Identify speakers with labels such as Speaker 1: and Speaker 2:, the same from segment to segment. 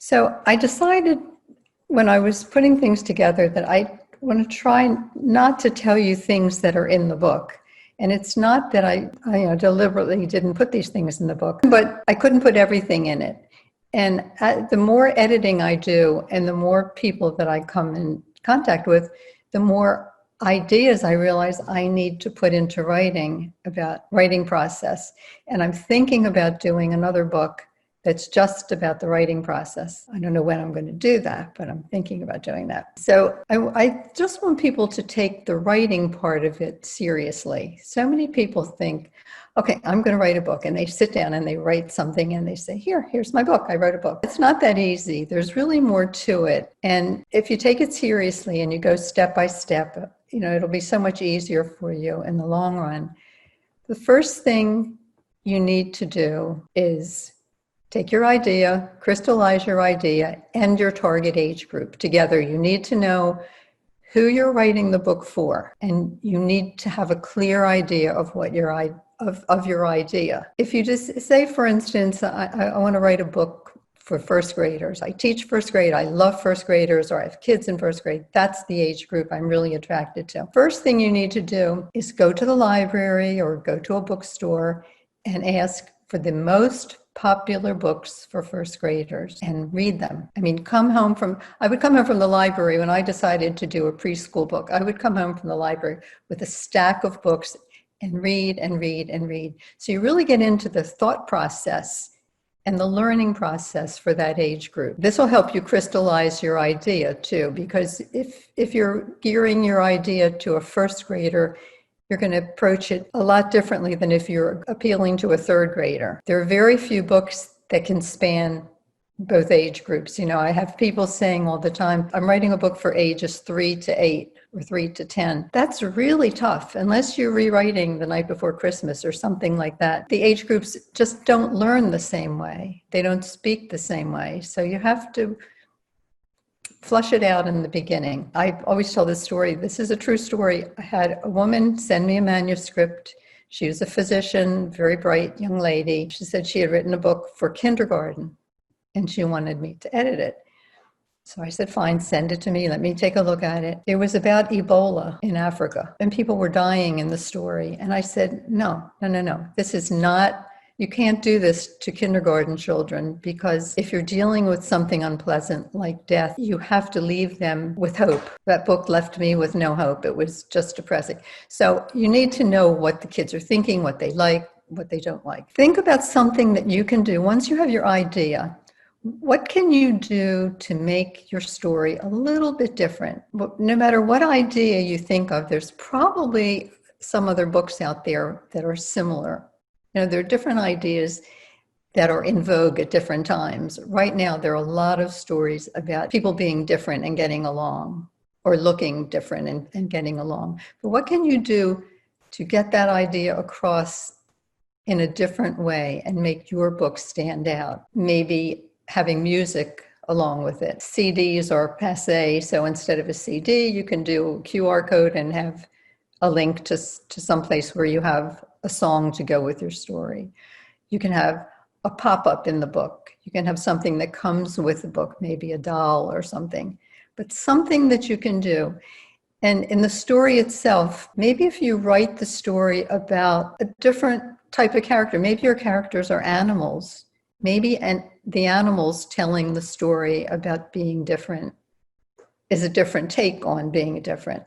Speaker 1: So I decided when I was putting things together that I want to try not to tell you things that are in the book. And it's not that I deliberately didn't put these things in the book, but I couldn't put everything in it. And the more editing I do and the more people that I come in contact with, the more ideas I realize I need to put into writing about writing process. And I'm thinking about doing another book that's just about the writing process. I don't know when I'm going to do that, but I'm thinking about doing that. So I just want people to take the writing part of it seriously. So many people think, okay, I'm going to write a book, and they sit down and they write something and they say, here's my book. I wrote a book. It's not that easy. There's really more to it. And if you take it seriously and you go step by step, it'll be so much easier for you in the long run. The first thing you need to do is take your idea, crystallize your idea, and your target age group together. You need to know who you're writing the book for, and you need to have a clear idea of what your idea. If you just say, for instance, I want to write a book for first graders. I teach first grade. I love first graders, or I have kids in first grade. That's the age group I'm really attracted to. First thing you need to do is go to the library or go to a bookstore and ask for the most popular books for first graders and read them. I would come home from the library when I decided to do a preschool book. I would come home from the library with a stack of books and read and read and read. So you really get into the thought process and the learning process for that age group. This will help you crystallize your idea too, because if you're gearing your idea to a first grader, you're going to approach it a lot differently than if you're appealing to a third grader. There are very few books that can span both age groups. I have people saying all the time, I'm writing a book for ages 3 to 8 or 3 to 10. That's really tough unless you're rewriting The Night Before Christmas or something like that. The age groups just don't learn the same way. They don't speak the same way. So you have to flush it out in the beginning. I always tell this story. This is a true story. I had a woman send me a manuscript. She was a physician, very bright young lady. She said she had written a book for kindergarten and she wanted me to edit it. So I said, fine, send it to me. Let me take a look at it. It was about Ebola in Africa and people were dying in the story. And I said, no. This is not, you can't do this to kindergarten children, because if you're dealing with something unpleasant like death, you have to leave them with hope. That book left me with no hope. It was just depressing. So you need to know what the kids are thinking, what they like, what they don't like. Think about something that you can do. Once you have your idea, what can you do to make your story a little bit different? No matter what idea you think of, there's probably some other books out there that are similar. There are different ideas that are in vogue at different times. Right now, there are a lot of stories about people being different and getting along, or looking different and getting along. But what can you do to get that idea across in a different way and make your book stand out? Maybe having music along with it. CDs are passé, so instead of a CD, you can do a QR code and have a link to some place where you have a song to go with your story. You can have a pop-up in the book. You can have something that comes with the book, maybe a doll or something, but something that you can do. And in the story itself, maybe if you write the story about a different type of character, maybe your characters are animals, maybe the animals telling the story about being different is a different take on being different.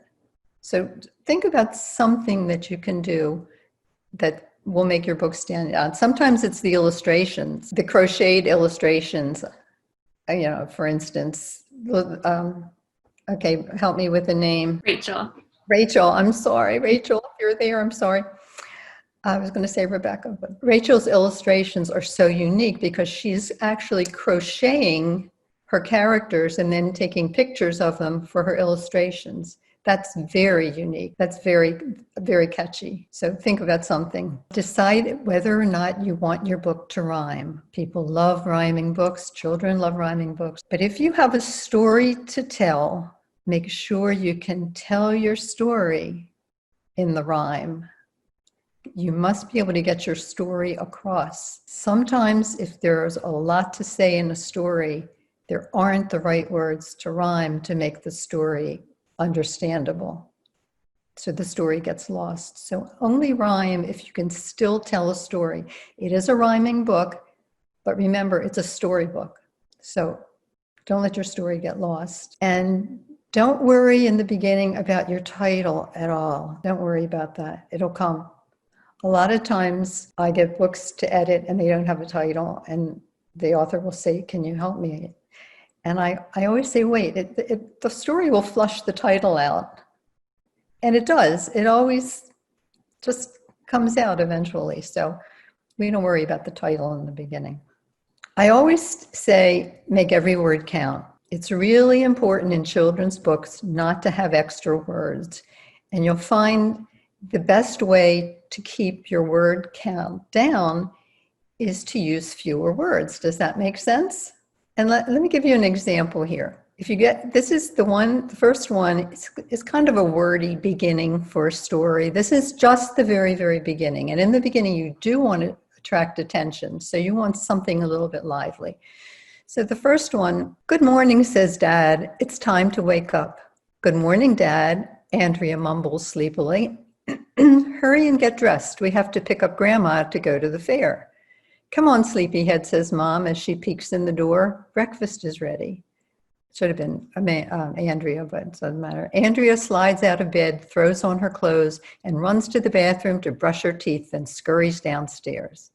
Speaker 1: So think about something that you can do that will make your book stand out. Sometimes it's the illustrations, the crocheted illustrations. For instance, okay, help me with the name. Rachel, I'm sorry. Rachel, if you're there, I'm sorry. I was going to say Rebecca, but Rachel's illustrations are so unique because she's actually crocheting her characters and then taking pictures of them for her illustrations. That's very unique. That's very, very catchy. So think about something. Decide whether or not you want your book to rhyme. People love rhyming books. Children love rhyming books. But if you have a story to tell, make sure you can tell your story in the rhyme. You must be able to get your story across. Sometimes if there's a lot to say in a story, There aren't the right words to rhyme to make the story understandable. So the story gets lost. So only rhyme if you can still tell a story. It is a rhyming book, but remember, it's a storybook. So don't let your story get lost. And don't worry in the beginning about your title at all. Don't worry about that. It'll come. A lot of times I get books to edit and they don't have a title, and the author will say, "Can you help me?" And I always say, wait, the story will flush the title out. And it does. It always just comes out eventually. So we don't worry about the title in the beginning. I always say, make every word count. It's really important in children's books not to have extra words. And you'll find the best way to keep your word count down is to use fewer words. Does that make sense? And let me give you an example here. If you get, this is the first one is kind of a wordy beginning for a story. This is just the very, very beginning. And in the beginning, you do want to attract attention. So you want something a little bit lively. So the first one, "Good morning," says Dad. "It's time to wake up." "Good morning, Dad," Andrea mumbles sleepily. "Hurry and get dressed. We have to pick up Grandma to go to the fair." "Come on, sleepyhead," says Mom as she peeks in the door. "Breakfast is ready." Should have been Andrea, but it doesn't matter. Andrea slides out of bed, throws on her clothes, and runs to the bathroom to brush her teeth, then scurries downstairs.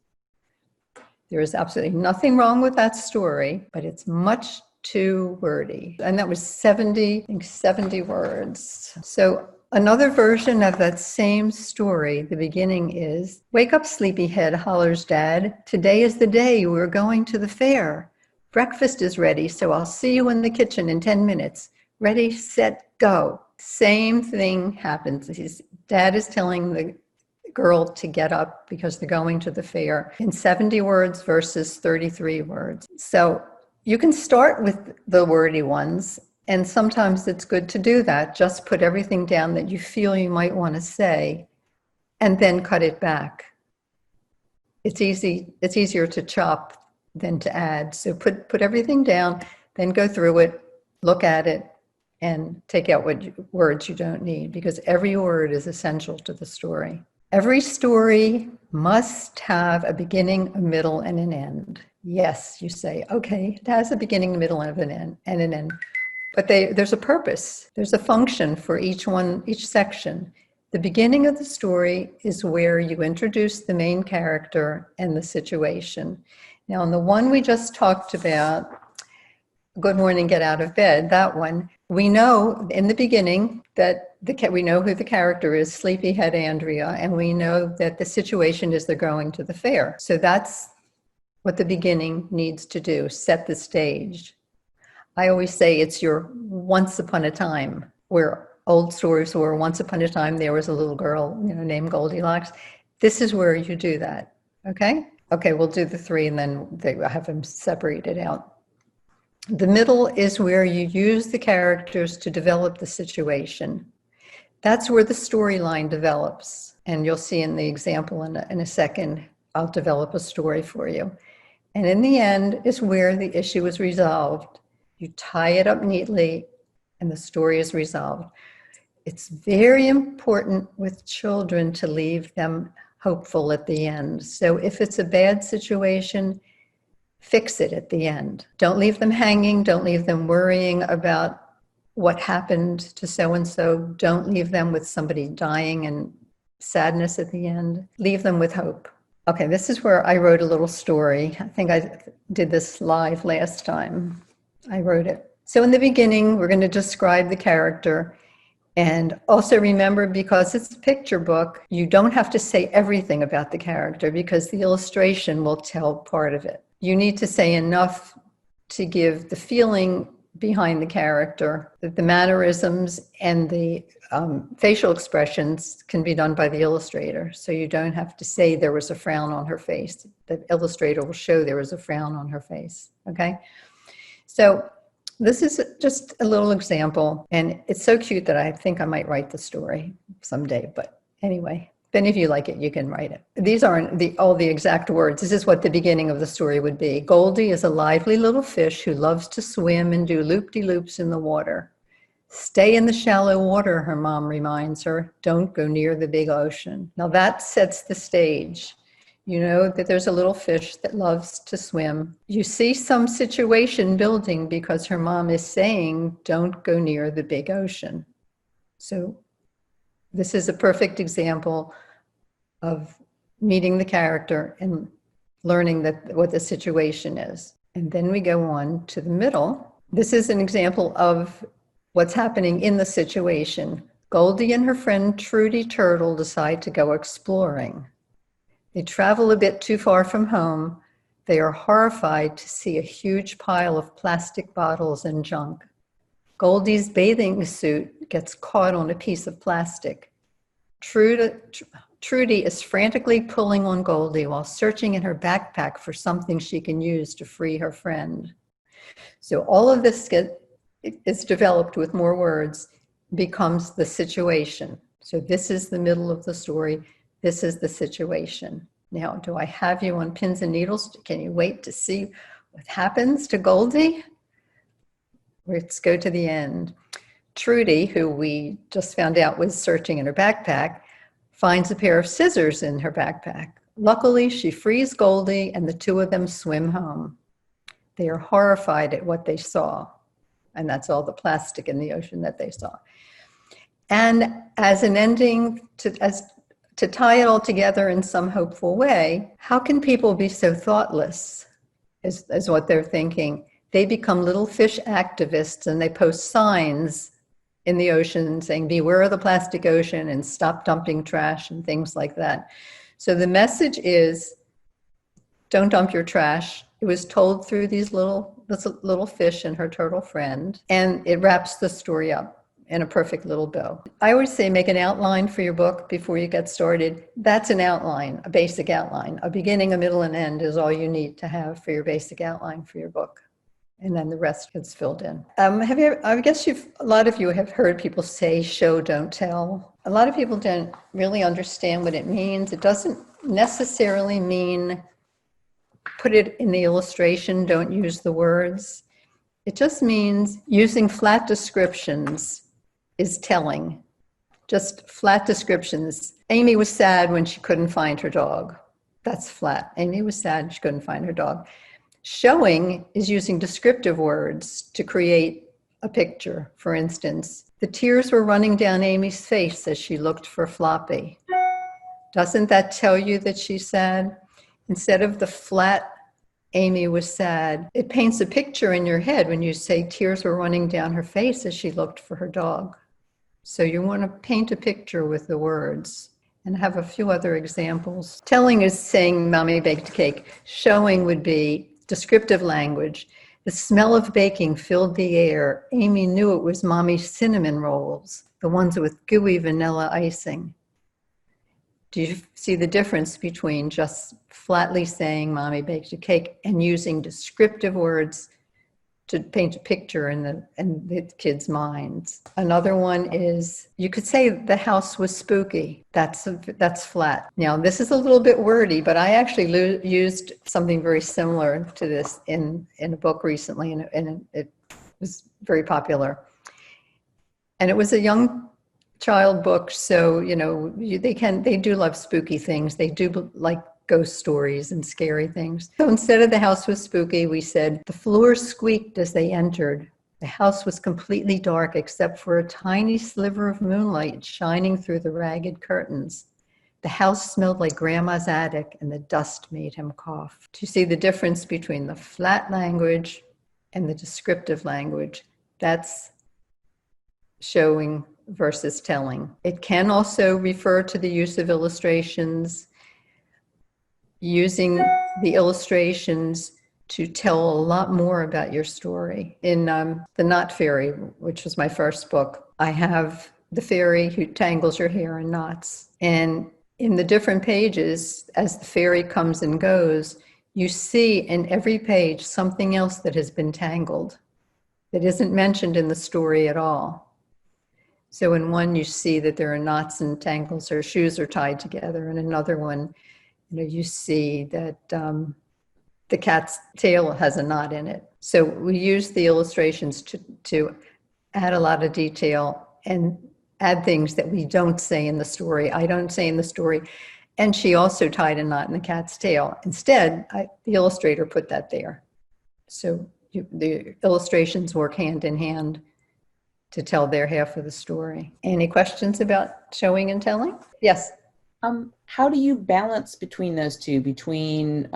Speaker 1: There is absolutely nothing wrong with that story, but it's much too wordy. And that was 70 words. So another version of that same story, the beginning is, "Wake up, sleepyhead," hollers Dad. "Today is the day we're going to the fair. Breakfast is ready, so I'll see you in the kitchen in 10 minutes. Ready, set, go." Same thing happens. His dad is telling the girl to get up because they're going to the fair in 70 words versus 33 words. So you can start with the wordy ones, and sometimes it's good to do that. Just put everything down that you feel you might want to say, and then cut it back. It's easier to chop than to add. So put everything down, then go through it, look at it, and take out words you don't need, because every word is essential to the story. Every story must have a beginning, a middle, and an end. Yes, you say, okay, it has a beginning, a middle, and an end. But there's a purpose. There's a function for each section. The beginning of the story is where you introduce the main character and the situation. Now, in the one we just talked about, "Good morning, get out of bed," that one, we know in the beginning that we know who the character is, sleepyhead Andrea, and we know that the situation is they're going to the fair. So that's what the beginning needs to do, set the stage. I always say it's your once upon a time, where old stories were once upon a time there was a little girl, named Goldilocks. This is where you do that, okay? Okay, we'll do the three and then have them separated out. The middle is where you use the characters to develop the situation. That's where the storyline develops. And you'll see in the example in a second, I'll develop a story for you. And in the end is where the issue is resolved. You tie it up neatly and the story is resolved. It's very important with children to leave them hopeful at the end. So if it's a bad situation, fix it at the end. Don't leave them hanging. Don't leave them worrying about what happened to so-and-so. Don't leave them with somebody dying and sadness at the end. Leave them with hope. Okay, this is where I wrote a little story. I think I did this live last time. I wrote it. So in the beginning, we're going to describe the character. And also remember, because it's a picture book, you don't have to say everything about the character because the illustration will tell part of it. You need to say enough to give the feeling behind the character, that the mannerisms and the facial expressions can be done by the illustrator. So you don't have to say there was a frown on her face. The illustrator will show there was a frown on her face, okay? So this is just a little example, and it's so cute that I think I might write the story someday, but anyway, If any of you like it, you can write it. These aren't all the exact words. This is what the beginning of the story would be. Goldie is a lively little fish who loves to swim and do loop-de-loops in the water. Stay in the shallow water, her mom reminds her. Don't go near the big ocean. Now that sets the stage. You know that there's a little fish that loves to swim. You see some situation building because her mom is saying, don't go near the big ocean. So this is a perfect example of meeting the character and learning what the situation is. And then we go on to the middle. This is an example of what's happening in the situation. Goldie and her friend Trudy Turtle decide to go exploring. They travel a bit too far from home. They are horrified to see a huge pile of plastic bottles and junk. Goldie's bathing suit gets caught on a piece of plastic. Trudy is frantically pulling on Goldie while searching in her backpack for something she can use to free her friend. So all of this is developed with more words, becomes the situation. So this is the middle of the story. This is the situation. Now, do I have you on pins and needles? Can you wait to see what happens to Goldie? Let's go to the end. Trudy, who we just found out was searching in her backpack, finds a pair of scissors in her backpack. Luckily, she frees Goldie and the two of them swim home. They are horrified at what they saw. And that's all the plastic in the ocean that they saw. And as an ending, to tie it all together in some hopeful way, how can people be so thoughtless, is what they're thinking. They become little fish activists and they post signs in the ocean saying, beware of the plastic ocean and stop dumping trash and things like that. So the message is, don't dump your trash. It was told through this little fish and her turtle friend, and it wraps the story up in a perfect little bow. I always say make an outline for your book before you get started. That's an outline, a basic outline. A beginning, a middle, and end is all you need to have for your basic outline for your book. And then the rest gets filled in. I guess a lot of you have heard people say show, don't tell. A lot of people don't really understand what it means. It doesn't necessarily mean put it in the illustration, don't use the words. It just means using flat descriptions is telling. Just flat descriptions. Amy was sad when she couldn't find her dog. That's flat. Amy was sad she couldn't find her dog. Showing is using descriptive words to create a picture. For instance, the tears were running down Amy's face as she looked for Floppy. Doesn't that tell you that she's sad? Instead of the flat, Amy was sad, it paints a picture in your head when you say tears were running down her face as she looked for her dog. So you want to paint a picture with the words. And have a few other examples. Telling is saying Mommy baked a cake. Showing would be descriptive language. The smell of baking filled the air. Amy knew it was Mommy's cinnamon rolls, the ones with gooey vanilla icing. Do you see the difference between just flatly saying Mommy baked a cake and using descriptive words to paint a picture in the kids' minds? Another one is, you could say the house was spooky. That's flat. Now, this is a little bit wordy, but I actually used something very similar to this in a book recently, and it was very popular. And it was a young child book, so they do love spooky things. They do like ghost stories and scary things. So instead of the house was spooky, we said the floor squeaked as they entered. The house was completely dark except for a tiny sliver of moonlight shining through the ragged curtains. The house smelled like Grandma's attic and the dust made him cough. Do you see the difference between the flat language and the descriptive language? That's showing versus telling. It can also refer to the use of illustrations, using the illustrations to tell a lot more about your story. In The Knot Fairy, which was my first book, I have the fairy who tangles your hair in knots. And in the different pages, as the fairy comes and goes, you see in every page something else that has been tangled that isn't mentioned in the story at all. So in one, you see that there are knots and tangles, her shoes are tied together. And another one, you see that the cat's tail has a knot in it. So we use the illustrations to add a lot of detail and add things that we don't say in the story. I don't say in the story. And she also tied a knot in the cat's tail. Instead, the illustrator put that there. So the illustrations work hand in hand to tell their half of the story. Any questions about showing and telling? Yes.
Speaker 2: How do you balance between those two, between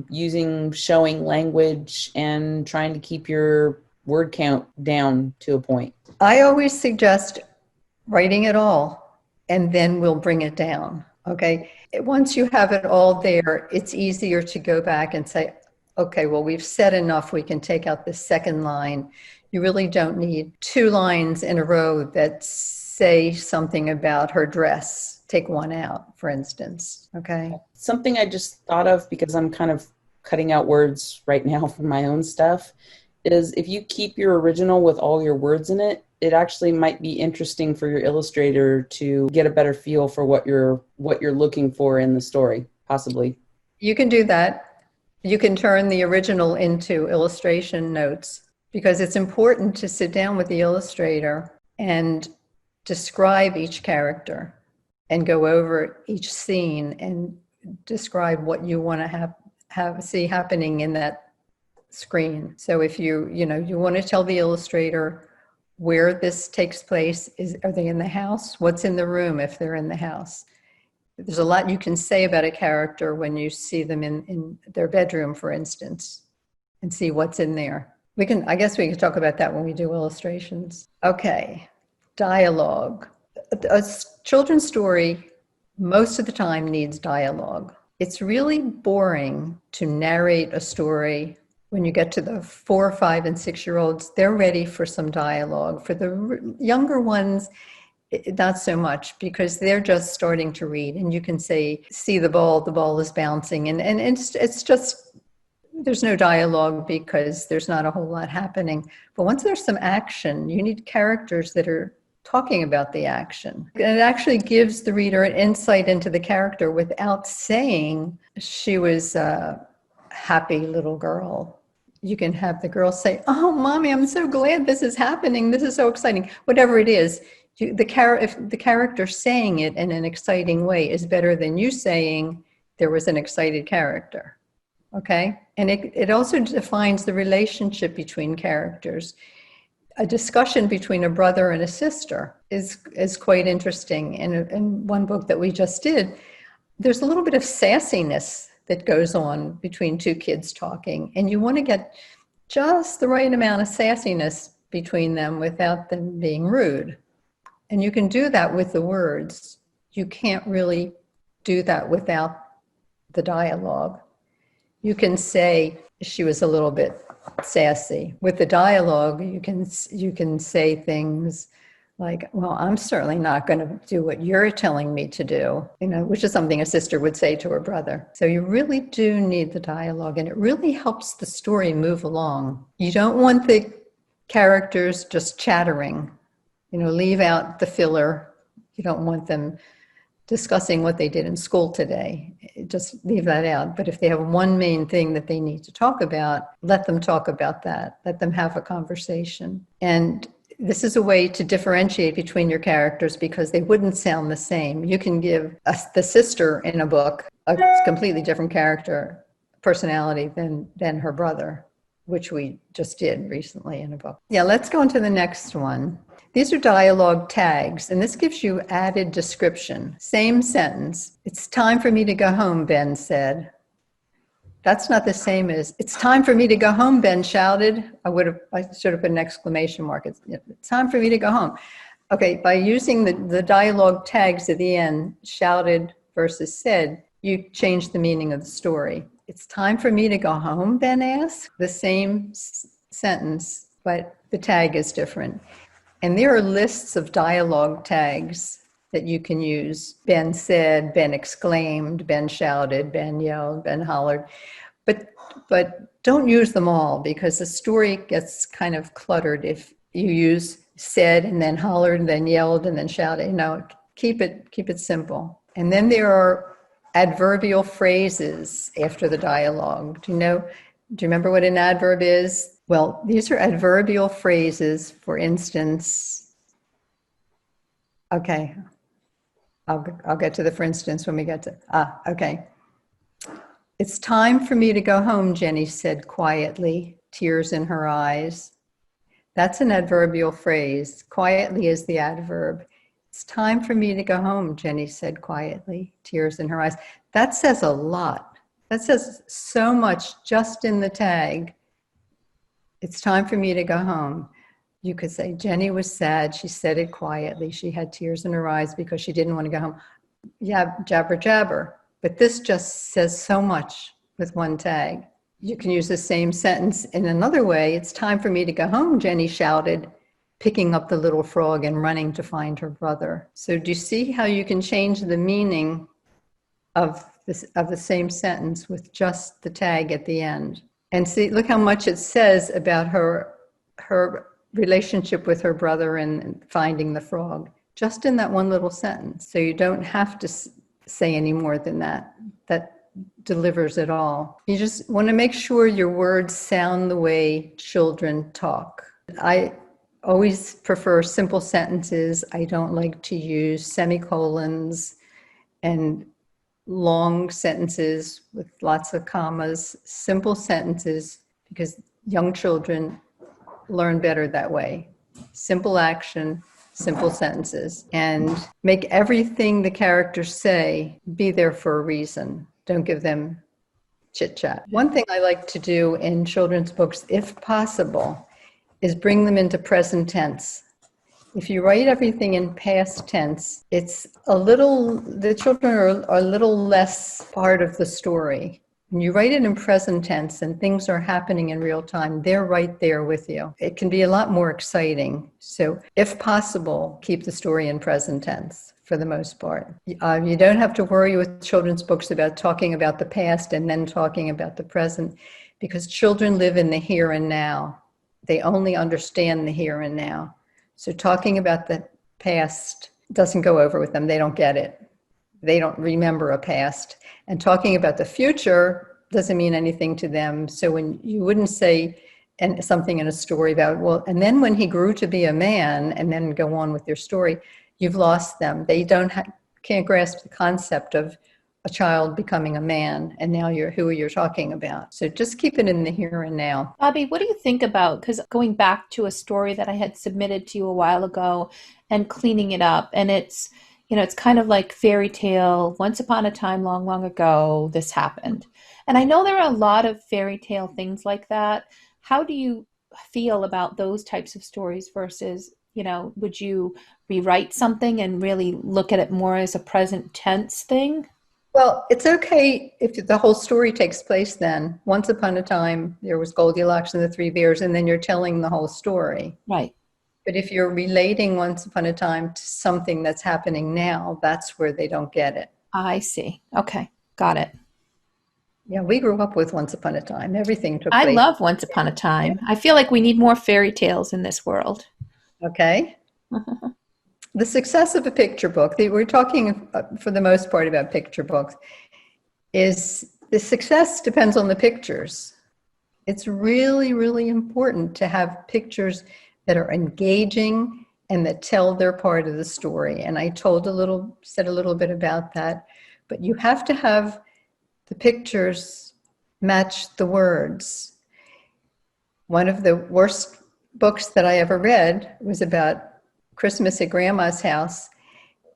Speaker 2: using showing language and trying to keep your word count down to a point?
Speaker 1: I always suggest writing it all, and then we'll bring it down, okay? Once you have it all there, it's easier to go back and say, okay, well, we've said enough, we can take out the second line. You really don't need 2 lines in a row that say something about her dress. Take one out, for instance, okay?
Speaker 2: Something I just thought of, because I'm kind of cutting out words right now from my own stuff, is if you keep your original with all your words in it, it actually might be interesting for your illustrator to get a better feel for what you're looking for in the story, possibly.
Speaker 1: You can do that. You can turn the original into illustration notes, because it's important to sit down with the illustrator and describe each character and go over each scene and describe what you want to see happening in that screen. So if you want to tell the illustrator where this takes place, are they in the house? What's in the room if they're in the house? There's a lot you can say about a character when you see them in their bedroom, for instance, and see what's in there. I guess we can talk about that when we do illustrations. Okay, dialogue. A children's story most of the time needs dialogue. It's really boring to narrate a story. When you get to the 4, 5, and 6-year-olds, they're ready for some dialogue. For the younger ones, not so much, because they're just starting to read, and you can say, see the ball is bouncing, and it's just, there's no dialogue because there's not a whole lot happening. But once there's some action, you need characters that are talking about the action. And it actually gives the reader an insight into the character without saying she was a happy little girl. You can have the girl say, oh, Mommy, I'm so glad this is happening. This is so exciting. Whatever it is, if the character saying it in an exciting way is better than you saying there was an excited character. Okay? And it also defines the relationship between characters. A discussion between a brother and a sister is quite interesting. In one book that we just did, there's a little bit of sassiness that goes on between 2 kids talking, and you want to get just the right amount of sassiness between them without them being rude. And you can do that with the words. You can't really do that without the dialogue. You can say she was a little bit sassy. With the dialogue, you can say things like, well, I'm certainly not going to do what you're telling me to do, which is something a sister would say to her brother. So you really do need the dialogue, and it really helps the story move along. You don't want the characters just chattering, leave out the filler. You don't want them discussing what they did in school today. Just leave that out. But if they have one main thing that they need to talk about, let them talk about that. Let them have a conversation. And this is a way to differentiate between your characters, because they wouldn't sound the same. You can give the sister in a book a completely different character personality than her brother, which we just did recently in a book. Yeah, let's go on to the next one. These are dialogue tags, and this gives you added description. Same sentence. It's time for me to go home, Ben said. That's not the same as, it's time for me to go home, Ben shouted. I should have put an exclamation mark. It's time for me to go home. Okay, by using the dialogue tags at the end, shouted versus said, you change the meaning of the story. It's time for me to go home, Ben asked. The same sentence, but the tag is different. And there are lists of dialogue tags that you can use. Ben said, Ben exclaimed, Ben shouted, Ben yelled, Ben hollered. But don't use them all, because the story gets kind of cluttered if you use said and then hollered and then yelled and then shouted. Keep it simple. And then there are adverbial phrases after the dialogue. Do you remember what an adverb is? Well, these are adverbial phrases. For instance, okay, I'll get to the for instance when we get to, okay. It's time for me to go home, Jenny said quietly, tears in her eyes. That's an adverbial phrase. Quietly is the adverb. It's time for me to go home, Jenny said quietly, tears in her eyes. That says a lot. That says so much just in the tag. It's time for me to go home. You could say, Jenny was sad. She said it quietly. She had tears in her eyes because she didn't want to go home. Yeah, jabber, jabber. But this just says so much with one tag. You can use the same sentence in another way. It's time for me to go home, Jenny shouted, picking up the little frog and running to find her brother. So do you see how you can change the meaning of the same sentence with just the tag at the end? And see, look how much it says about her relationship with her brother and finding the frog, just in that one little sentence. So you don't have to say any more than that. That delivers it all. You just want to make sure your words sound the way children talk. I always prefer simple sentences. I don't like to use semicolons and long sentences with lots of commas. Simple sentences, because young children learn better that way. Simple action, simple sentences, and make everything the characters say be there for a reason. Don't give them chit chat. One thing I like to do in children's books, if possible, is bring them into present tense. If you write everything in past tense, the children are a little less part of the story. When you write it in present tense and things are happening in real time, they're right there with you. It can be a lot more exciting. So if possible, keep the story in present tense for the most part. You don't have to worry with children's books about talking about the past and then talking about the present, because children live in the here and now. They only understand the here and now. So talking about the past doesn't go over with them. They don't get it. They don't remember a past. And talking about the future doesn't mean anything to them. So when you wouldn't say something in a story about, well, and then when he grew to be a man, and then go on with your story, you've lost them. They can't grasp the concept of a child becoming a man, and now who you're talking about. So just keep it in the here and now.
Speaker 3: Bobbie, what do you think about, because going back to a story that I had submitted to you a while ago and cleaning it up, and it's kind of like fairy tale, once upon a time, long, long ago, this happened. And I know there are a lot of fairy tale things like that. How do you feel about those types of stories versus, would you rewrite something and really look at it more as a present tense thing?
Speaker 1: Well, it's okay if the whole story takes place then. Once upon a time, there was Goldilocks and the Three Bears, and then you're telling the whole story.
Speaker 3: Right.
Speaker 1: But if you're relating once upon a time to something that's happening now, that's where they don't get it.
Speaker 3: I see. Okay. Got it.
Speaker 1: Yeah, we grew up with Once Upon a Time. Everything took
Speaker 3: I
Speaker 1: place.
Speaker 3: love Once Upon a Time. I feel like we need more fairy tales in this world.
Speaker 1: Okay. The success of a picture book, we're talking for the most part about picture books, is the success depends on the pictures. It's really, really important to have pictures that are engaging and that tell their part of the story. And I said a little bit about that, but you have to have the pictures match the words. One of the worst books that I ever read was about Christmas at Grandma's house,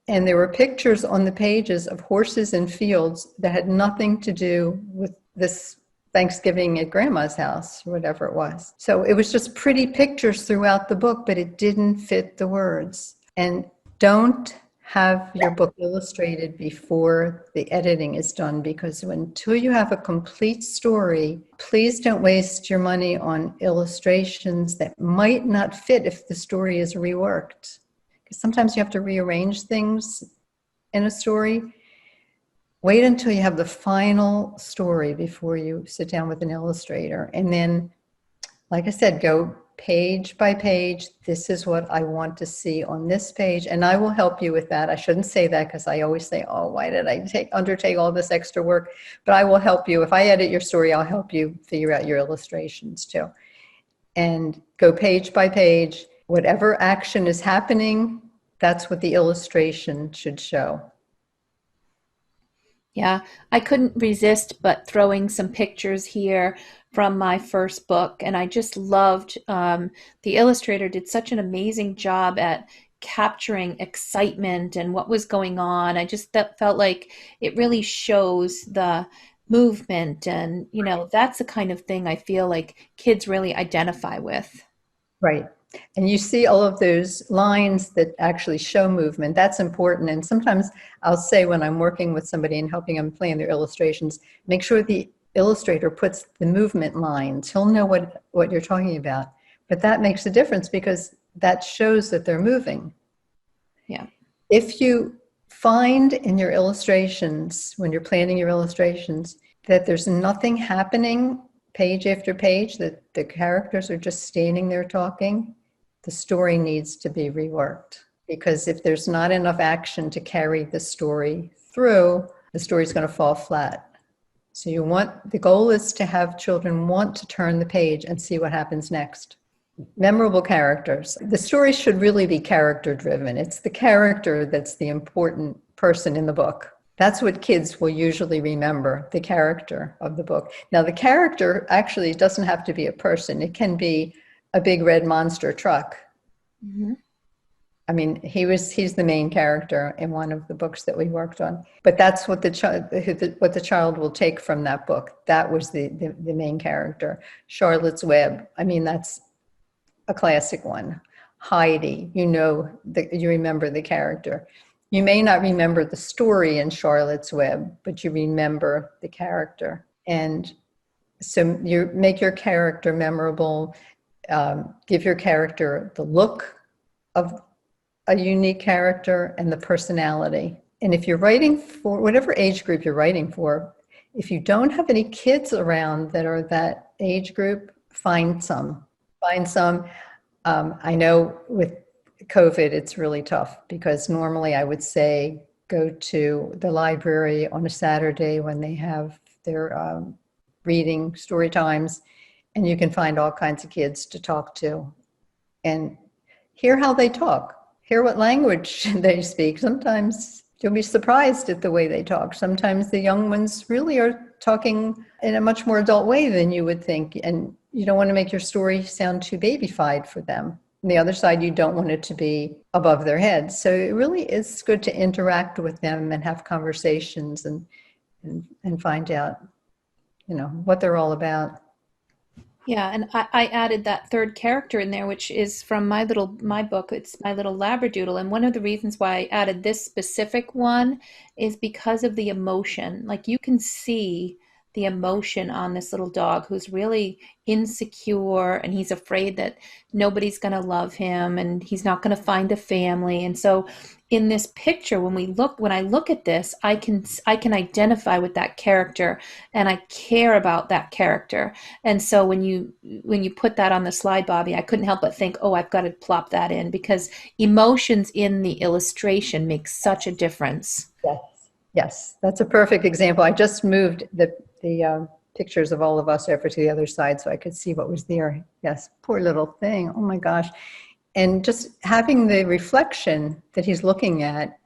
Speaker 1: and there were pictures on the pages of horses and fields that had nothing to do with this Thanksgiving at Grandma's house, or whatever it was. So it was just pretty pictures throughout the book, but it didn't fit the words. And don't have your book illustrated before the editing is done, because until you have a complete story, please don't waste your money on illustrations that might not fit if the story is reworked. Because sometimes you have to rearrange things in a story. Wait until you have the final story before you sit down with an illustrator. And then, like I said, go page by page. This is what I want to see on this page, and I will help you with that. I shouldn't say that because I always say, oh, why did I undertake all this extra work? But I will help you. If I edit your story, I'll help you figure out your illustrations too. And go page by page. Whatever action is happening, that's what the illustration should show.
Speaker 3: Yeah, I couldn't resist but throwing some pictures here from my first book. And I just loved, the illustrator did such an amazing job at capturing excitement and what was going on. I just felt like it really shows the movement. And, that's the kind of thing I feel like kids really identify with.
Speaker 1: Right. And you see all of those lines that actually show movement. That's important. And sometimes I'll say when I'm working with somebody and helping them plan their illustrations, make sure the illustrator puts the movement lines. He'll know what you're talking about. But that makes a difference because that shows that they're moving.
Speaker 3: Yeah.
Speaker 1: If you find in your illustrations, when you're planning your illustrations, that there's nothing happening page after page, that the characters are just standing there talking, the story needs to be reworked. Because if there's not enough action to carry the story through, the story's going to fall flat. So the goal is to have children want to turn the page and see what happens next. Memorable characters. The story should really be character driven. It's the character that's the important person in the book. That's what kids will usually remember, the character of the book. Now, the character actually doesn't have to be a person. It can be a big red monster truck.
Speaker 3: Mm-hmm.
Speaker 1: I mean, he's the main character in one of the books that we worked on. But that's what the child will take from that book. That was the main character. Charlotte's Web. I mean, that's a classic one. Heidi. You remember the character. You may not remember the story in Charlotte's Web, but you remember the character. And so you make your character memorable, give your character the look of a unique character and the personality. And if you're writing for whatever age group you're writing for, if you don't have any kids around that are that age group, find some. I know with COVID, it's really tough because normally I would say go to the library on a Saturday when they have their reading story times, and you can find all kinds of kids to talk to and hear how they talk, hear what language they speak. Sometimes you'll be surprised at the way they talk. Sometimes the young ones really are talking in a much more adult way than you would think, and you don't want to make your story sound too babyfied for them. On the other side, you don't want it to be above their heads. So it really is good to interact with them and have conversations and find out, what they're all about.
Speaker 3: Yeah, and I added that third character in there, which is from my book. It's my little Labradoodle. And one of the reasons why I added this specific one is because of the emotion. Like you can see the emotion on this little dog who's really insecure, and he's afraid that nobody's going to love him and he's not going to find a family. And so in this picture, when I look at this, I can identify with that character and I care about that character. And so when you put that on the slide, Bobbie, I couldn't help but think, oh, I've got to plop that in because emotions in the illustration make such a difference.
Speaker 1: Yes, that's a perfect example. I just moved the pictures of all of us over to the other side so I could see what was there. Yes, poor little thing. Oh my gosh. And just having the reflection that he's looking at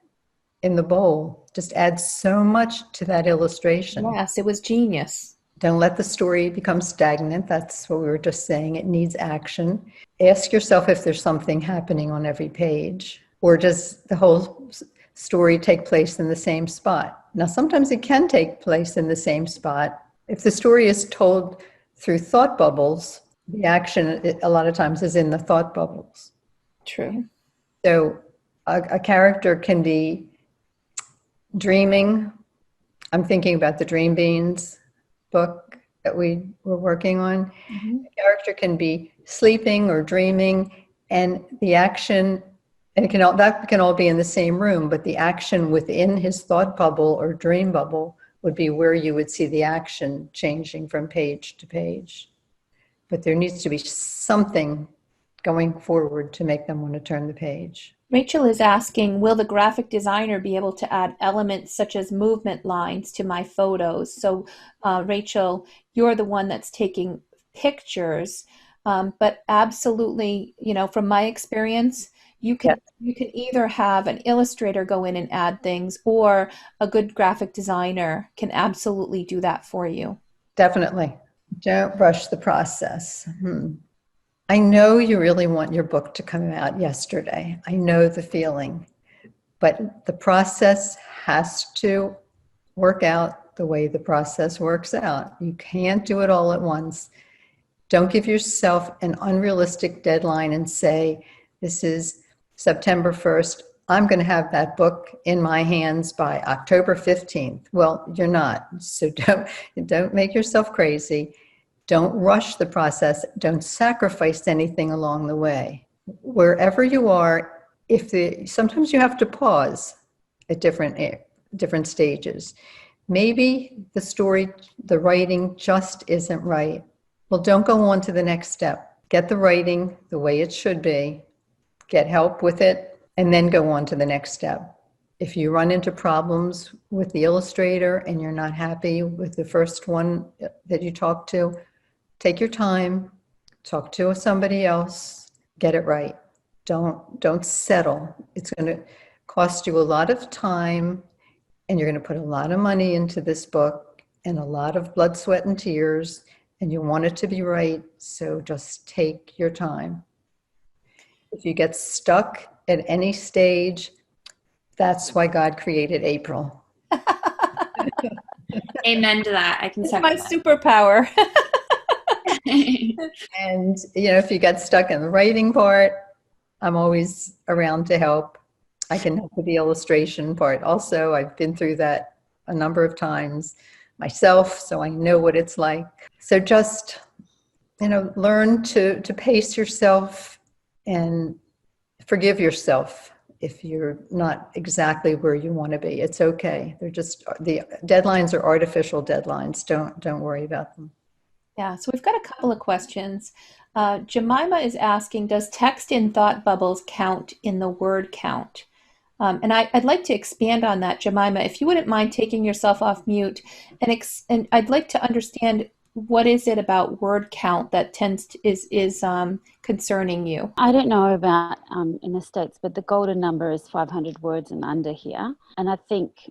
Speaker 1: in the bowl just adds so much to that illustration.
Speaker 3: Yes, it was genius.
Speaker 1: Don't let the story become stagnant. That's what we were just saying. It needs action. Ask yourself if there's something happening on every page, or does the whole story take place in the same spot? Now, sometimes it can take place in the same spot. If the story is told through thought bubbles, the action a lot of times is in the thought bubbles.
Speaker 3: True.
Speaker 1: So a character can be dreaming. I'm thinking about the Dream Beans book that we were working on. Mm-hmm. A character can be sleeping or dreaming, and the action, and that can all be in the same room, but the action within his thought bubble or dream bubble would be where you would see the action changing from page to page. But there needs to be something going forward to make them want to turn the page.
Speaker 3: Rachel is asking, will the graphic designer be able to add elements such as movement lines to my photos? So, Rachel, you're the one that's taking pictures, but absolutely, from my experience, you can either have an illustrator go in and add things, or a good graphic designer can absolutely do that for you.
Speaker 1: Definitely. Don't rush the process. I know you really want your book to come out yesterday. I know the feeling, but the process has to work out the way the process works out. You can't do it all at once. Don't give yourself an unrealistic deadline and say, this is September 1st. I'm going to have that book in my hands by October 15th. Well, you're not. So don't make yourself crazy. Don't rush the process. Don't sacrifice anything along the way. Wherever you are, sometimes you have to pause at different stages. Maybe the writing just isn't right. Well, don't go on to the next step. Get the writing the way it should be. Get help with it, and then go on to the next step. If you run into problems with the illustrator and you're not happy with the first one that you talk to, take your time, talk to somebody else, get it right. Don't settle. It's going to cost you a lot of time, and you're going to put a lot of money into this book and a lot of blood, sweat, and tears, and you want it to be right, so just take your time. If you get stuck at any stage, that's why God created April.
Speaker 4: Amen to that. I can
Speaker 3: It's
Speaker 4: second
Speaker 3: my
Speaker 4: that.
Speaker 3: superpower.
Speaker 1: And, if you get stuck in the writing part, I'm always around to help. I can help with the illustration part. Also, I've been through that a number of times myself, so I know what it's like. So just, learn to pace yourself and forgive yourself if you're not exactly where you want to be. It's okay. The deadlines are artificial deadlines. Don't worry about them.
Speaker 3: Yeah, so we've got a couple of questions. Jemima is asking, does text in thought bubbles count in the word count? And I'd like to expand on that, Jemima, if you wouldn't mind taking yourself off mute, and I'd like to understand, what is it about word count that is concerning you?
Speaker 5: I don't know about in the States, but the golden number is 500 words and under here. And I think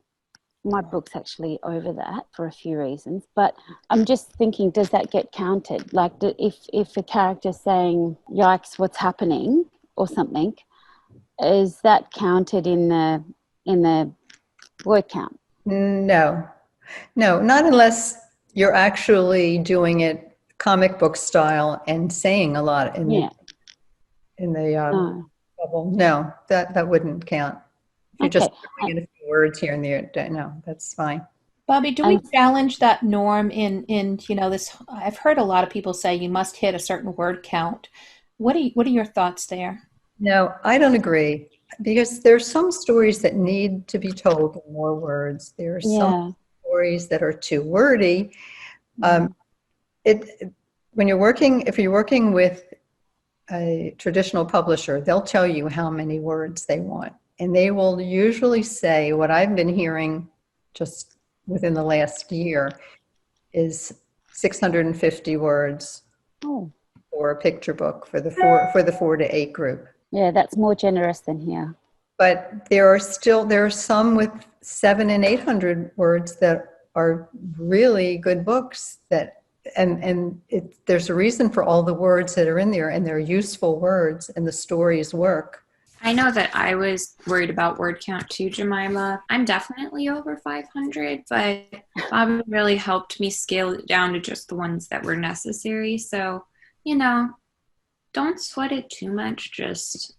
Speaker 5: my book's actually over that for a few reasons. But I'm just thinking, does that get counted? Like if a character's saying, yikes, what's happening, or something, is that counted in the word count?
Speaker 1: No, not unless you're actually doing it comic book style and saying a lot in the bubble. No, that wouldn't count. If you're just throwing in a few words here and there, no, that's fine.
Speaker 3: Bobbie, do we challenge that norm in this? I've heard a lot of people say you must hit a certain word count. What are your thoughts there?
Speaker 1: No, I don't agree, because there's some stories that need to be told in more words. There are some stories that are too wordy. If you're working with a traditional publisher, they'll tell you how many words they want, and they will usually say, what I've been hearing just within the last year is 650 words for a picture book for the 4 to 8 group.
Speaker 5: Yeah, that's more generous than here.
Speaker 1: But there are some with 700 and 800 words that are really good books there's a reason for all the words that are in there, and they're useful words, and the stories work.
Speaker 4: I know that I was worried about word count too, Jemima. I'm definitely over 500, but Bobbie really helped me scale it down to just the ones that were necessary. So, don't sweat it too much. Just,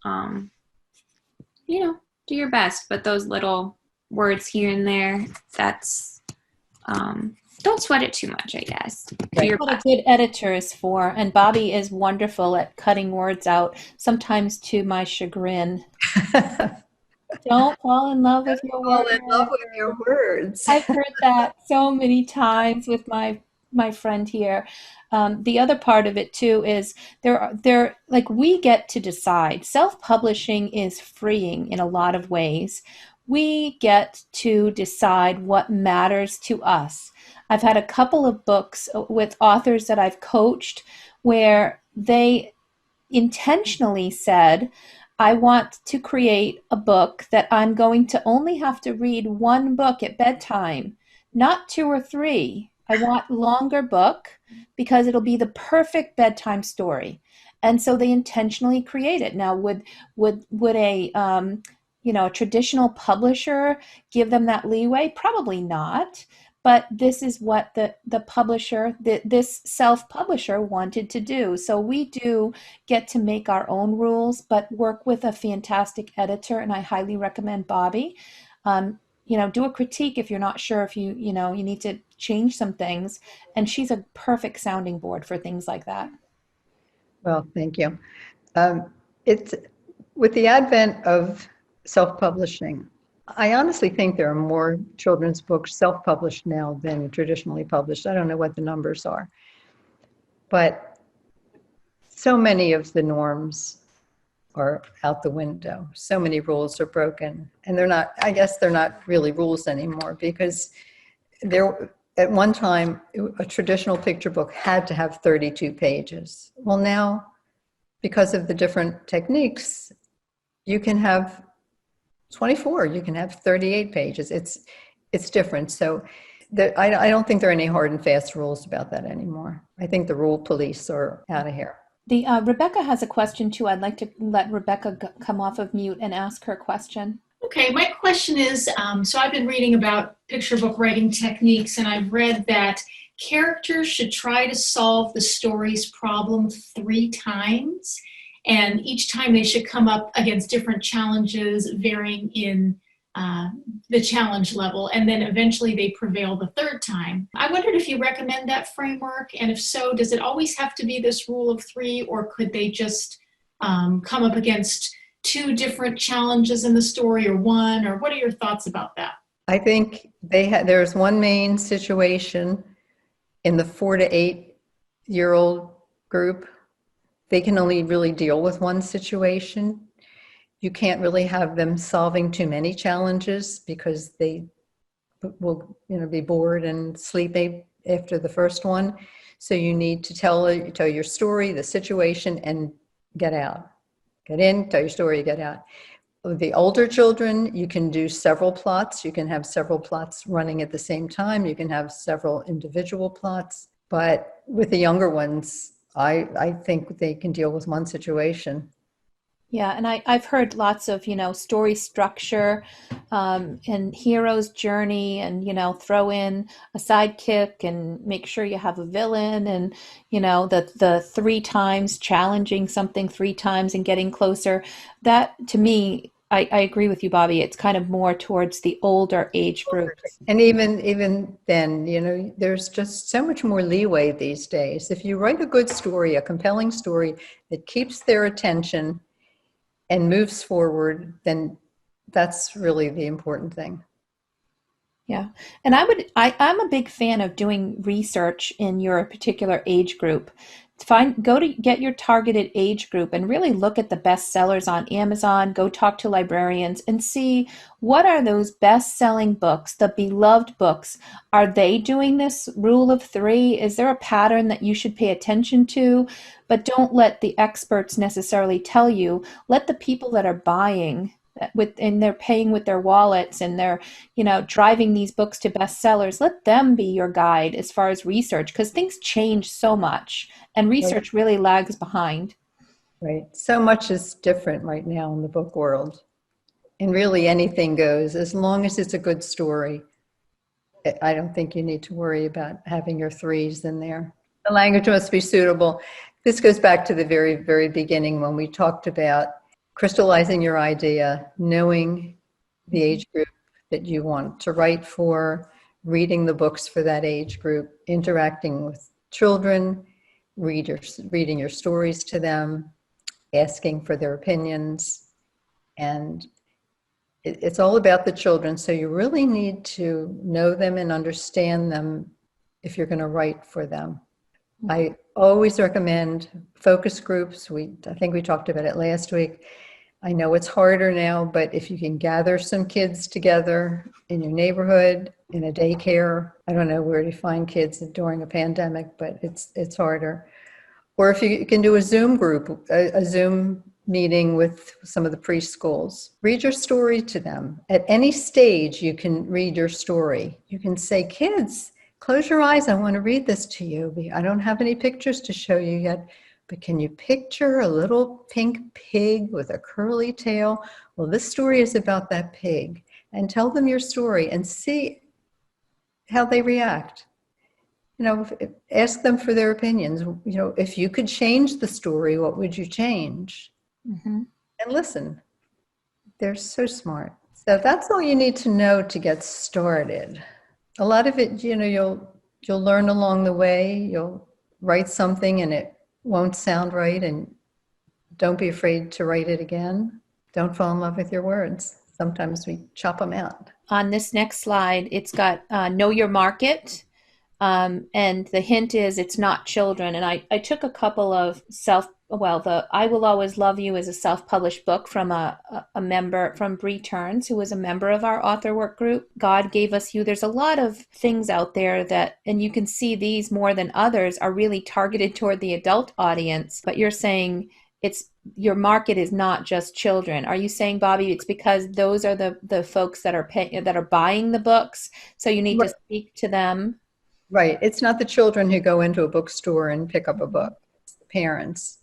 Speaker 4: do your best. But those little words here and there, that's, don't sweat it too much, I guess.
Speaker 3: That's what a good editor is for. And Bobbie is wonderful at cutting words out, sometimes to my chagrin. Don't fall in love with your words.
Speaker 1: Fall in love with your words.
Speaker 3: I've heard that so many times with my my friend here. The other part of it too is there like we get to decide. Self-publishing is freeing in a lot of ways. We get to decide what matters to us. I've had a couple of books with authors that I've coached where they intentionally said, I want to create a book that I'm going to only have to read one book at bedtime, not two or three. I want longer book because it'll be the perfect bedtime story. And so they intentionally create it. Now, would a a traditional publisher give them that leeway? Probably not. But this is what the publisher, this self-publisher wanted to do. So we do get to make our own rules, but work with a fantastic editor, and I highly recommend Bobbie. Do a critique if you're not sure if you need to change some things, and she's a perfect sounding board for things like that.
Speaker 1: Well, thank you. It's with the advent of self-publishing, I honestly think there are more children's books self-published now than traditionally published. I don't know what the numbers are, but so many of the norms are out the window. So many rules are broken, and I guess they're not really rules anymore, because at one time, a traditional picture book had to have 32 pages. Well, now, because of the different techniques, you can have 24, you can have 38 pages. It's different. So I don't think there are any hard and fast rules about that anymore. I think the rule police are out of here.
Speaker 3: Rebecca has a question too. I'd like to let Rebecca come off of mute and ask her question.
Speaker 6: Okay, my question is, so I've been reading about picture book writing techniques, and I've read that characters should try to solve the story's problem 3 times. And each time they should come up against different challenges varying in the challenge level. And then eventually they prevail the 3rd time. I wondered if you recommend that framework. And if so, does it always have to be this rule of 3, or could they just come up against 2 different challenges in the story, or 1? Or what are your thoughts about that?
Speaker 1: I think there's one main situation in the 4 to 8-year-old group. They can only really deal with one situation. You can't really have them solving too many challenges, because they will be bored and sleepy after the first one. So you need to tell your story, the situation, and get out. Get in, tell your story, get out. With the older children, you can do several plots. You can have several plots running at the same time. You can have several individual plots. But with the younger ones, I think they can deal with one situation.
Speaker 3: Yeah, and I've heard lots of, story structure and hero's journey, and, throw in a sidekick and make sure you have a villain, and, the 3 times challenging something 3 times and getting closer. That, to me, I agree with you, Bobbie. It's kind of more towards the older age groups.
Speaker 1: And even then, there's just so much more leeway these days. If you write a good story, a compelling story that keeps their attention and moves forward, then that's really the important thing.
Speaker 3: Yeah. And I'm a big fan of doing research in your particular age group. Go to get your targeted age group and really look at the bestsellers on Amazon. Go talk to librarians and see what are those best-selling books, the beloved books. Are they doing this rule of 3? Is there a pattern that you should pay attention to? But don't let the experts necessarily tell you. Let the people that are buying and they're paying with their wallets, and they're driving these books to bestsellers, let them be your guide as far as research, because things change so much and research really lags behind.
Speaker 1: Right. So much is different right now in the book world, and really anything goes as long as it's a good story. I don't think you need to worry about having your 3s in there. The language must be suitable. This goes back to the very, very beginning when we talked about crystallizing your idea, knowing the age group that you want to write for, reading the books for that age group, interacting with children, reading your stories to them, asking for their opinions. And it's all about the children. So you really need to know them and understand them if you're going to write for them. I always recommend focus groups. I think we talked about it last week. I know it's harder now, but if you can gather some kids together in your neighborhood, in a daycare, I don't know where to find kids during a pandemic, but it's harder. Or if you can do a Zoom group, a Zoom meeting with some of the preschools. Read your story to them. At any stage, you can read your story. You can say, kids, close your eyes. I want to read this to you. I don't have any pictures to show you yet, but can you picture a little pink pig with a curly tail? Well, this story is about that pig. And tell them your story and see how they react. Ask them for their opinions. If you could change the story, what would you change?
Speaker 3: Mm-hmm.
Speaker 1: And listen. They're so smart. So that's all you need to know to get started. A lot of it, you'll learn along the way. You'll write something and it won't sound right, and don't be afraid to write it again. Don't fall in love with your words. Sometimes we chop them out.
Speaker 3: On this next slide, it's got know your market. And the hint is it's not children. And I took a couple of the I Will Always Love You is a self-published book from a member, from Bree Turns, who was a member of our author work group. God Gave Us You. There's a lot of things out there and you can see these more than others are really targeted toward the adult audience. But you're saying your market is not just children. Are you saying, Bobbie, it's because those are the folks that are buying the books, so you need to speak to them?
Speaker 1: Right. It's not the children who go into a bookstore and pick up a book. It's the parents.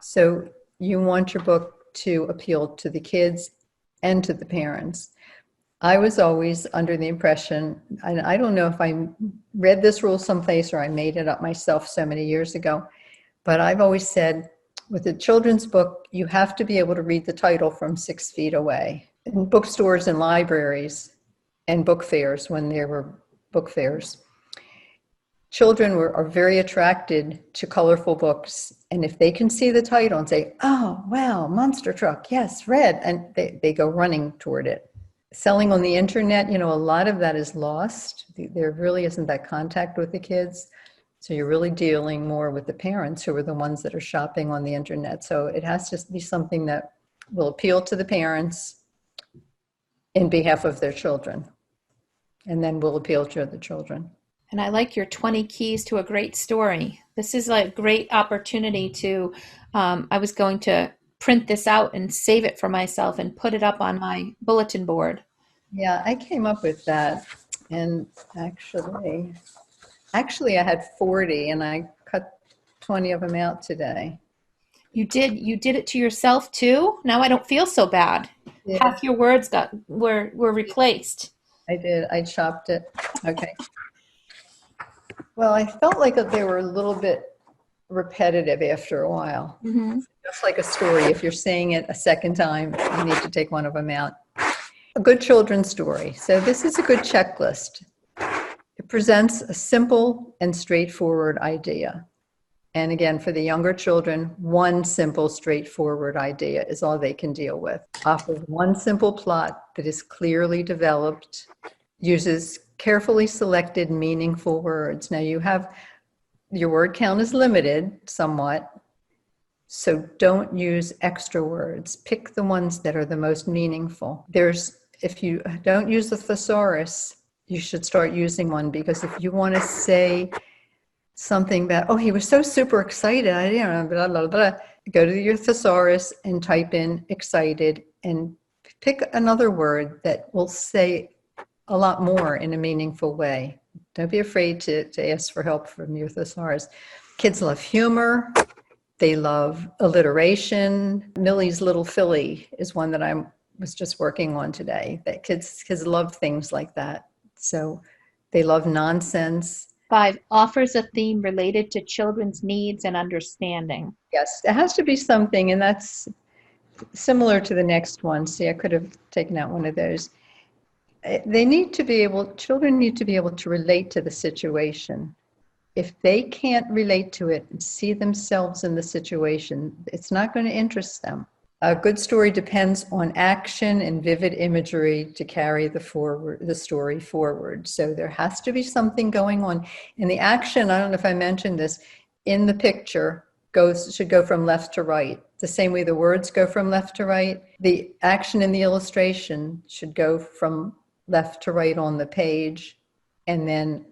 Speaker 1: So you want your book to appeal to the kids and to the parents. I was always under the impression, and I don't know if I read this rule someplace or I made it up myself so many years ago, but I've always said with a children's book, you have to be able to read the title from 6 feet away. In bookstores and libraries and book fairs, when there were book fairs, children are very attracted to colorful books. And if they can see the title and say, oh, wow, monster truck, yes, red, and they go running toward it. Selling on the internet, a lot of that is lost. There really isn't that contact with the kids. So you're really dealing more with the parents who are the ones that are shopping on the internet. So it has to be something that will appeal to the parents in behalf of their children, and then will appeal to the children.
Speaker 3: And I like your 20 keys to a great story. This is a great opportunity to, I was going to print this out and save it for myself and put it up on my bulletin board.
Speaker 1: Yeah, I came up with that. And actually I had 40 and I cut 20 of them out today.
Speaker 3: You did it to yourself too? Now I don't feel so bad. Yeah. Half your words were replaced.
Speaker 1: I did. I chopped it. Okay. Well, I felt like they were a little bit repetitive after a while.
Speaker 3: Mm-hmm.
Speaker 1: Just like a story, if you're saying it a second time, you need to take one of them out. A good children's story. So this is a good checklist. It presents a simple and straightforward idea. And again, for the younger children, one simple, straightforward idea is all they can deal with. Offers one simple plot that is clearly developed, uses carefully selected, meaningful words. Now your word count is limited somewhat, so don't use extra words. Pick the ones that are the most meaningful. If you don't use the thesaurus, you should start using one, because if you want to say something about, he was so super excited, I didn't know, blah, blah, blah, go to your thesaurus and type in excited and pick another word that will say a lot more in a meaningful way. Don't be afraid to ask for help from your thesaurus. Kids love humor. They love alliteration. Millie's Little Philly is one that I was just working on today. That kids love things like that. So they love nonsense.
Speaker 3: 5, offers a theme related to children's needs and understanding.
Speaker 1: Yes, it has to be something, and that's similar to the next one. See, I could have taken out one of those. Children need to be able to relate to the situation. If they can't relate to it and see themselves in the situation, it's not going to interest them. A good story depends on action and vivid imagery to carry the story forward. So there has to be something going on. And the action, I don't know if I mentioned this, in the picture should go from left to right. The same way the words go from left to right, the action in the illustration should go from left to right on the page, and then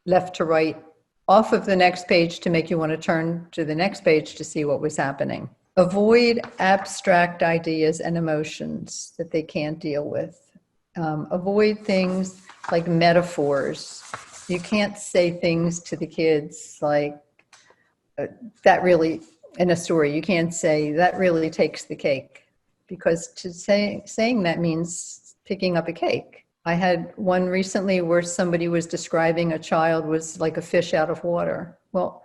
Speaker 1: left to right off of the next page to make you want to turn to the next page to see what was happening. Avoid abstract ideas and emotions that they can't deal with. Avoid things like metaphors. You can't say things to the kids like, that really, in a story, you can't say, that really takes the cake. Because saying that means picking up a cake. I had one recently where somebody was describing a child was like a fish out of water. Well,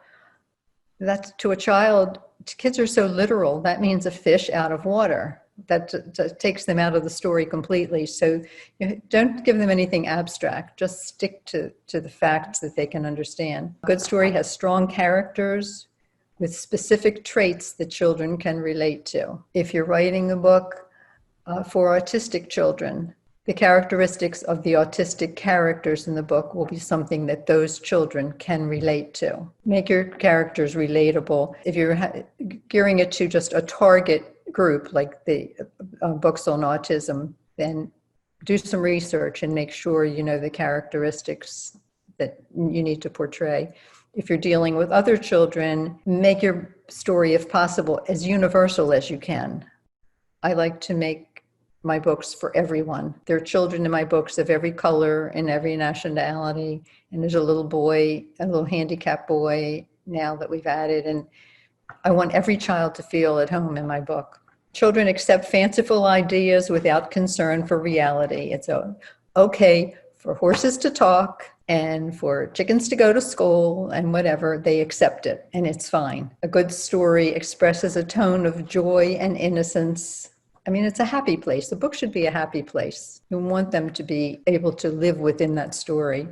Speaker 1: that's to a child, kids are so literal, that means a fish out of water. That takes them out of the story completely. So don't give them anything abstract, just stick to the facts that they can understand. A good story has strong characters with specific traits that children can relate to. If you're writing a book for autistic children, the characteristics of the autistic characters in the book will be something that those children can relate to. Make your characters relatable. If you're gearing it to just a target group, like the books on autism, then do some research and make sure you know the characteristics that you need to portray. If you're dealing with other children, make your story, if possible, as universal as you can. I like to make my books for everyone. There are children in my books of every color and every nationality. And there's a little boy, a little handicapped boy now that we've added. And I want every child to feel at home in my book. Children accept fanciful ideas without concern for reality. It's okay for horses to talk and for chickens to go to school and whatever, they accept it and it's fine. A good story expresses a tone of joy and innocence. I mean, it's a happy place. The book should be a happy place. You want them to be able to live within that story.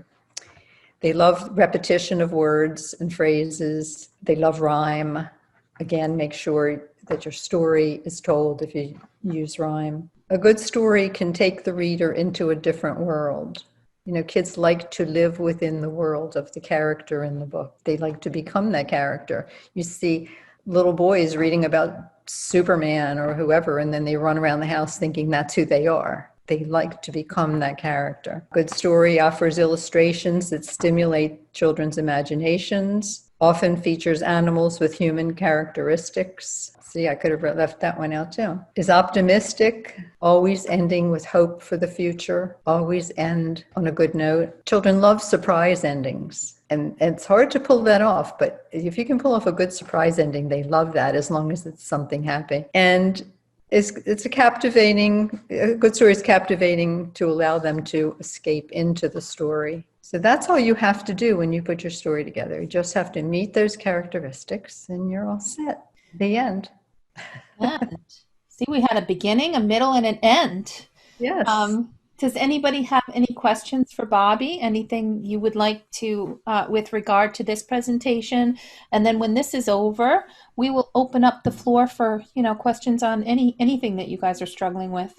Speaker 1: They love repetition of words and phrases. They love rhyme. Again, make sure that your story is told if you use rhyme. A good story can take the reader into a different world. You know, kids like to live within the world of the character in the book. They like to become that character. You see little boys reading about Superman or whoever, and then they run around the house thinking that's who they are. They like to become that character. Good story offers illustrations that stimulate children's imaginations, often features animals with human characteristics. See, I could have left that one out too. Is optimistic, always ending with hope for the future, always end on a good note. Children love surprise endings. And it's hard to pull that off, but if you can pull off a good surprise ending, they love that as long as it's something happy. And it's a good story is captivating to allow them to escape into the story. So that's all you have to do when you put your story together. You just have to meet those characteristics and you're all set. The end.
Speaker 3: And see, we had a beginning, a middle, and an end.
Speaker 1: Yes.
Speaker 3: Does anybody have any questions for Bobbie? Anything you would like to, with regard to this presentation? And then when this is over, we will open up the floor for, questions on anything that you guys are struggling with.